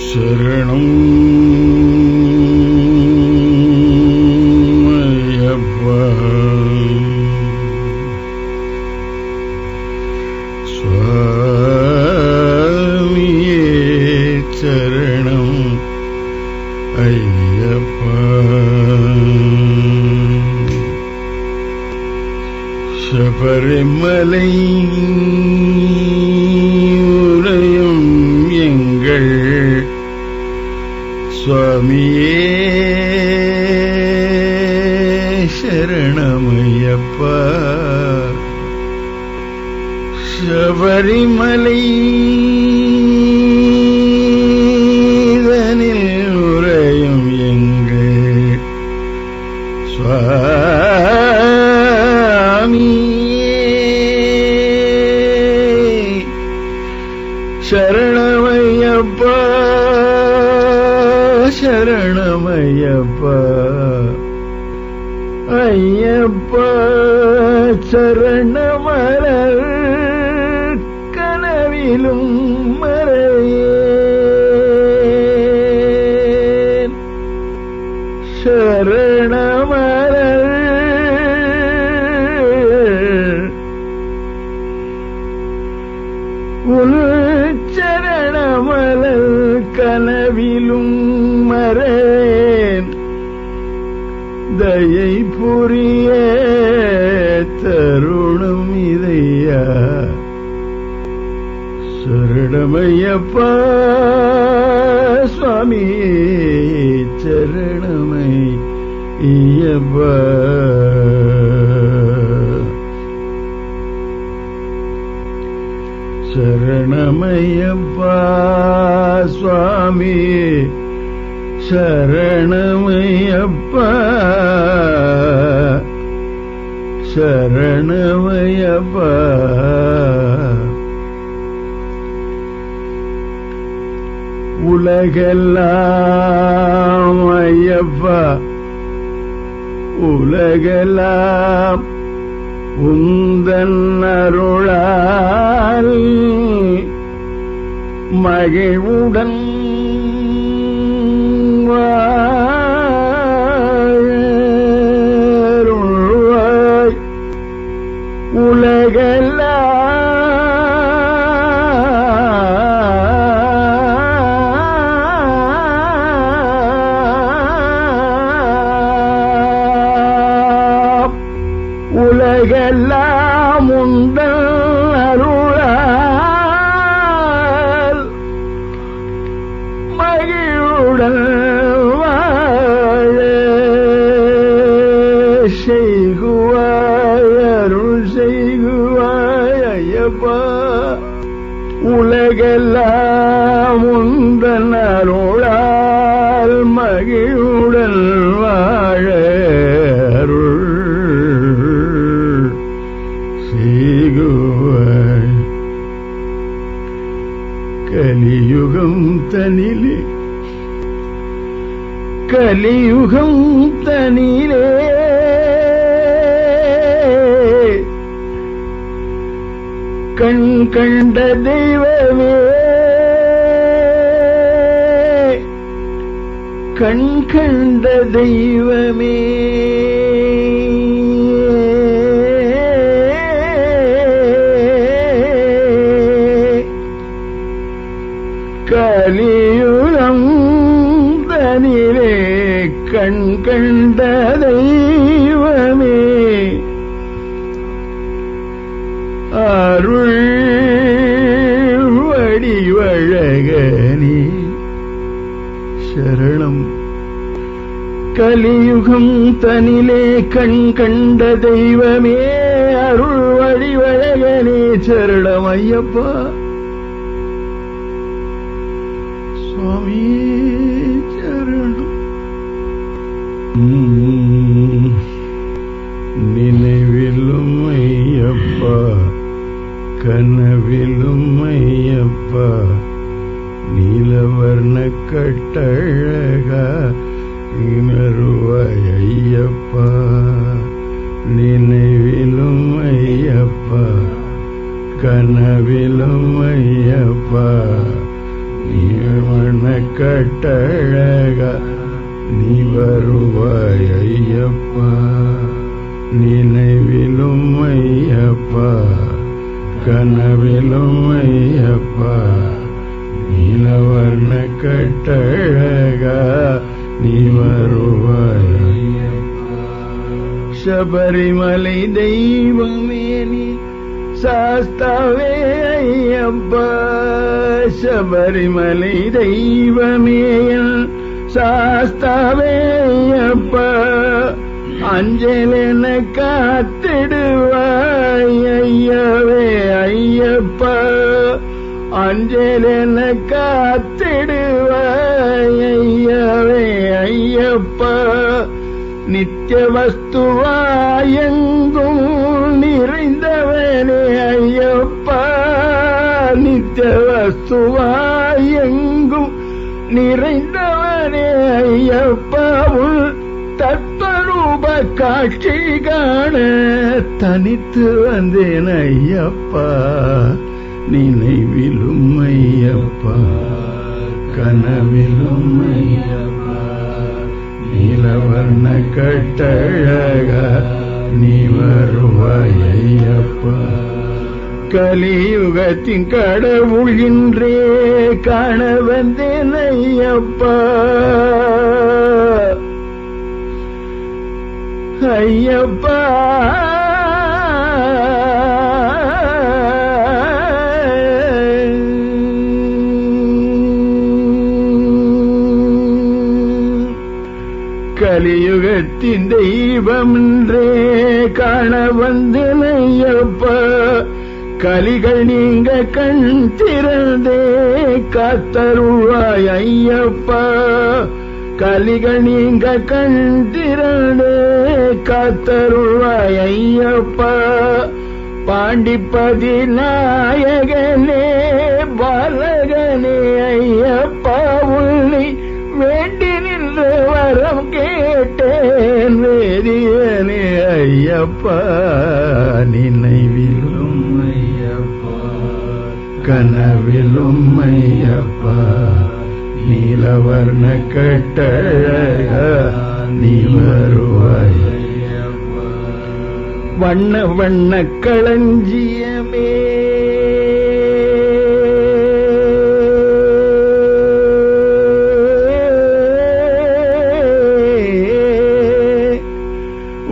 சரணம் ஐயப்பா சுவாமியே சரணம் ஐயப்பா சபரிமலை உறையும் எங்கள் சுவாமியே சரணமையப்பா சபரிமலை தனில் உறையும் எங்கள் சுவாமியே சரணமையப்பா சரணமையப்பா ஐயப்பா சரணமலர் கனவிலும் மறையேன் சரணமலர் உன் சரணமலர் கனவிலும் மறேன் தயை புரிய தருணம் இதையா சரணமையப்பா சுவாமி சரணமையப்பா சரணமையப்பா சுவாமி சரணமையப்பா சரணமையப்பா உலகெல்லாம் ஐயப்பா உலகெல்லாம் உந்தன் அருளால் மகிழ்வுடன் வாழருள்வாய் உலகெல்லாம் உந்தன் அருளால் மகிழ்வுடன் வாழ செய்குவாய் அருள் செய்குவாய் ஐயப்பா உலகெல்லாம் உந்தன் அருளால் மகிழ்வுடன் வாழ அருள் செய்குவாய் கலியுகம் தனிலே கலியுகம் தனிலே கண் கண்ட தெய்வமே கண் கண்ட தெய்வமே கலியுகம் தனிலே கண் கண்ட தெய்வமே அருள் வடிவழகனே சரணம் கலியுகம் தனிலே கண் கண்ட தெய்வமே அருள் வழிவழகனே சரணம் ஐயப்பா சுவாமி சரணம். நினைவிலும் ஐயப்பா கனவிலும் ஐயப்பா நீலவர்ண கட்டழகா இணருவாய் ஐயப்பா. நினைவிலும் ஐயப்பா கனவிலும் ஐயப்பா நீலவர்ண கட்டழகா நீ வருவாய் ஐயப்பா. நினைவிலும் ஐயப்பா கனவிலும் ஐயப்பா நீலவர்ண கட்டழகா நீ வருவாய் ஐயப்பா. சபரிமலை தெய்வமே நீ சாஸ்தாவே ஐயப்பா. சபரிமலை தெய்வமே சாஸ்தாவே ஐயப்பா. அஞ்சலென காத்திடுவாய் ஐயவே ஐயப்பா. அஞ்சலென காத்திடுவாய் ஐயவே ஐயப்பா. நித்திய வஸ்துவாயெங்கும் நிறைந்தவனே ஐயப்பா. நித்திய வஸ்துவாயெங்கும் நிறைந்தவனே ஐயப்பா. தத்வரூப காட்சி காண தனித்து வந்தேன் ஐயப்பா. நினைவிலும் ஐயப்பா கனவிலும் ஐயப்பா நீலவர்ண கட்டழகா நீ வருவாய் ஐயப்பா. கலியுகத்தின் கடவுள் இன்றே காண வந்தேன் ஐயப்பா. ஐயப்பா கலியுகத்தின் தெய்வம் என்றே காண வந்தேன் ஐயப்பா. கலிகள் நீங்க கண் திறந்தே காத்தருள்வாய் ஐயப்பா. கலிகள் நீங்க கண் திறந்தே காத்தருள்வாய் ஐயப்பா. பாண்டிப்பதி நாயகனே பாலகனே ஐயப்பா. உன்னை வேண்டி நின்று வரம் கேட்டேன் வேதியனே ஐயப்பா. நினைவிலும் ஐயப்பா கனவிலும் ஐயப்பா நீலவர்ண கட்டழகா நீ வருவாய் ஐயப்பா. வண்ண வண்ண களஞ்சியமே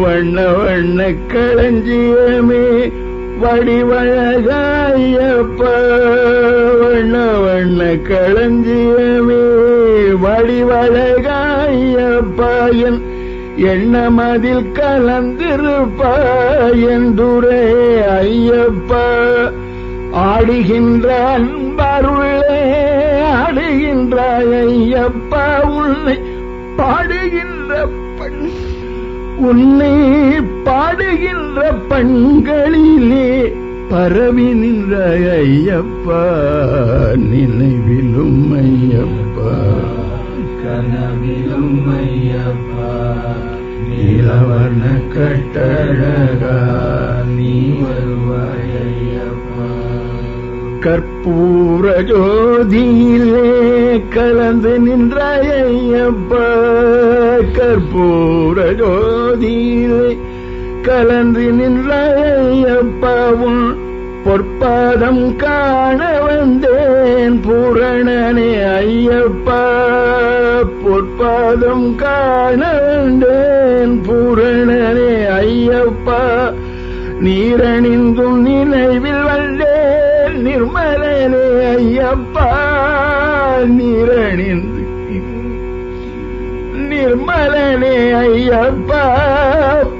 வண்ண வண்ண களஞ்சியமே வடிவழகாயப்பா. வண்ண வண்ண களஞ்சியமே வடிவழகாயப்பா. என் எண்ணமதில் கலந்திருப்பாய் என்றுரே ஐயப்பா. ஆடுகின்ற அன்பருளே ஆடுகின்றாய் ஐயப்பா. உன்னை பாடுகின்ற பண்களிலே பரவி நின்ற ஐயப்பா. நினைவிலும் ஐயப்பா கனவிலும் ஐயப்பா நீலவர்ண கட்டழகா நீ வருவாய் ஐயப்பா. கற்பூர ஜோதியிலே கலந்து நின்றாய் ஐயப்பா. கற்பூர ஜோதியிலே கலந்து நின்றாய் ஐயப்பா. உன் பொற்பாதம் காண வந்தேன் பூரணனே ஐயப்பா. பொற்பாதம் காண வந்தேன் பூரணனே ஐயப்பா. நீரணிந்தும் நினைவில் வந்தேன் நிர்மலனே ஐயப்பா. நீரணிந்து நிர்மல பூரணனே ஐயப்பா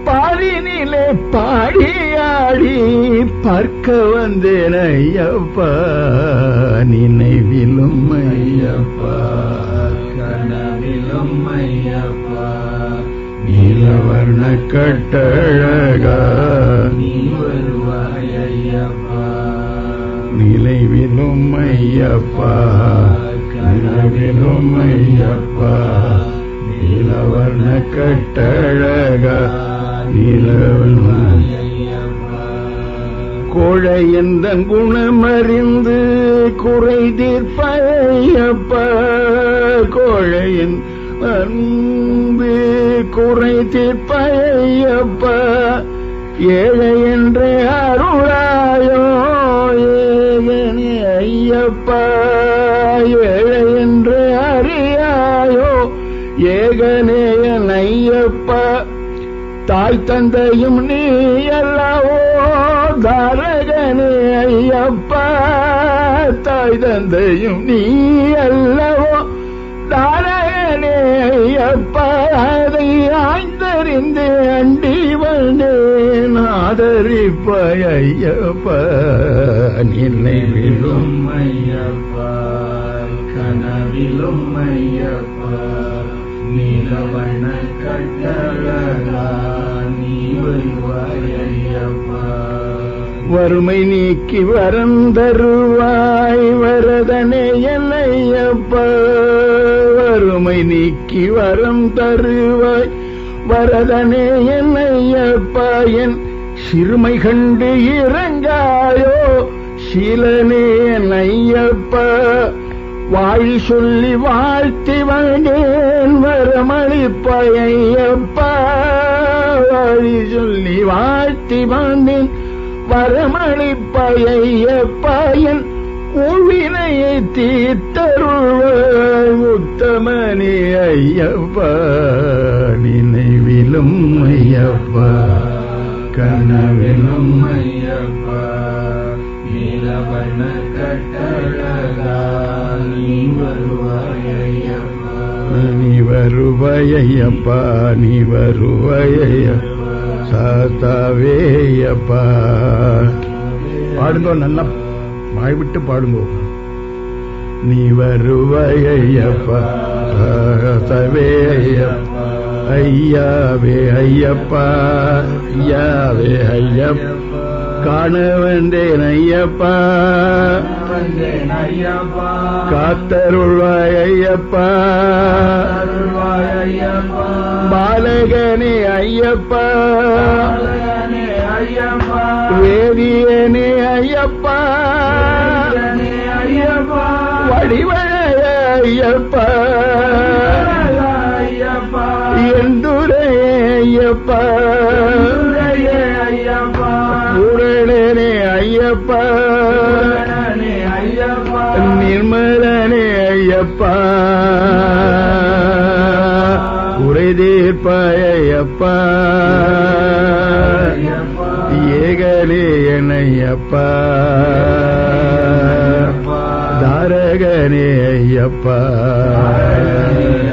பாரினிலே பாடியாடி பார்க்க வந்தேன் ஐயப்பா நினைவிலும் ஐயப்பா கனவிலும் ஐயப்பா நீலவர்ண கட்டழகா நீ வருவாய் ஐயப்பா நினைவிலும் ஐயப்பா கனவிலும் ஐயப்பா நீலவர்ண கட்டழகா நீலவர்ண கோழை எந்த குணமறிந்து குறை தீர்ப்பையப்பா கோழையின் அன்பு குறை தீர்ப்பையப்பா ஏழை என்றே அருளாயோ ஏகனே ஐயப்பா ஏழை என்று அறியாயோ ஏகனே என் ஐயப்பா தாய் தந்தையும் நீ அல்லவோ தாரகனே ஐயப்பா தாய் தந்தையும் நீ அல்லவோ தாரகனே ஐயப்பா அதை ஆய்ந்தறிந்து அண்டி வந்தேன் ஆதரிப்பாய் ஐயப்பா நினைவிலும் ஐயப்பா கனவிலும் ஐயப்பா நீலவண்ண கட்டழகா நீ வருவாய் ஐயப்பா வறுமை நீக்கி வரம் தருவாய் வரதனே என் ஐயப்பா வறுமை நீக்கி வரம் தருவாய் வரதனே என் ஐயப்பா என் சிறுமை கண்டு இறங்காயோ சீலனே என் ஐயப்பா வாழி சொல்லி வாழ்த்தி வந்தேன் வரமளிப்பாய் ஐயப்பா வாழி சொல்லி வாழ்த்தி வந்தேன் வரமளிப்பாய் ஐயப்பா என் உவினையை தீர்த்தருள்வாய் உத்தமனே ஐயப்பா நினைவிலும் ஐயப்பா கனவிலும் ஐயப்பா நீலவண்ண கட்டழகா நீ வருவாய் ஐயப்பா நீ வருவாய் ஐயப்பா நீ வருவாய் ஐயப்பா சாத்தாவே ஐயப்பா பாடுங்கோ நல்லா வாய் விட்டு பாடுங்கோ நீ வருவாய் ஐயப்பா சாத்தாவே ஐயப்பா ஐயாவே ஐயப்பா ஐயாவே ஐயப்பா காண வந்தேன் ஐயப்பா வந்தேன் ஐயப்பா காத்தருள்வாய் ஐயப்பா அருள்வாய் ஐயப்பா பாலகனே ஐயப்பா பாலகனே ஐயப்பா வேதியனே ஐயப்பா வேதியனே ஐயப்பா வடிவழக ஐயப்பா ஐயப்பா எந்துரையே ஐயப்பா துரையே ஐயப்பா பூரணனே ஐயப்பா பூரணனே ஐயப்பா நிர்மலனே ஐயப்பா குறை தீர்ப்பாய் ஐயப்பா ஏகலே என் ஐயப்பா தாரகனே ஐயப்பா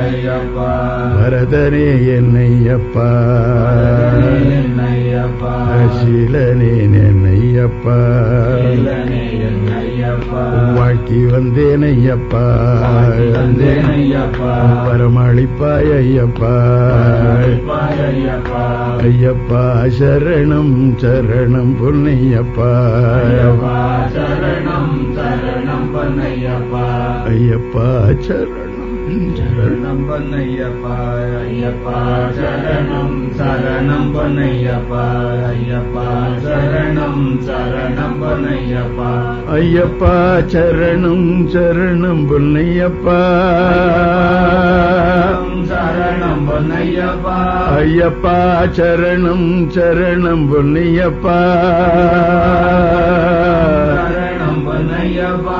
ஐயப்பா வரதனே என் ஐயப்பா ஐயப்பா சீலனே என் ஐயப்பா ஐயப்பா வாழ்த்தி வந்தேன் ஐயப்பா வந்தேன் ஐயப்பா வரமளிப்பாய் ஐயப்பா ஐயப்பா ஐயப்பா சரணம் சரணம் பொன்னையப்பா சரணம் சரணம் பொன்னையப்பா ஐயப்பா சரணம் சரணம் பொன்னையப்பா ஐயப்பா சரணம் சரணம் பொன்னையப்பா ஐயப்பா சரணம் சரணம் பொன்னையப்பா ஐயப்பா சரணம் சரணம் பொன்னையப்பா சரணம் பொன்னையப்பா ஐயப்பா சரணம் சரணம் பொன்னையப்பா சரணம் பொன்னையப்பா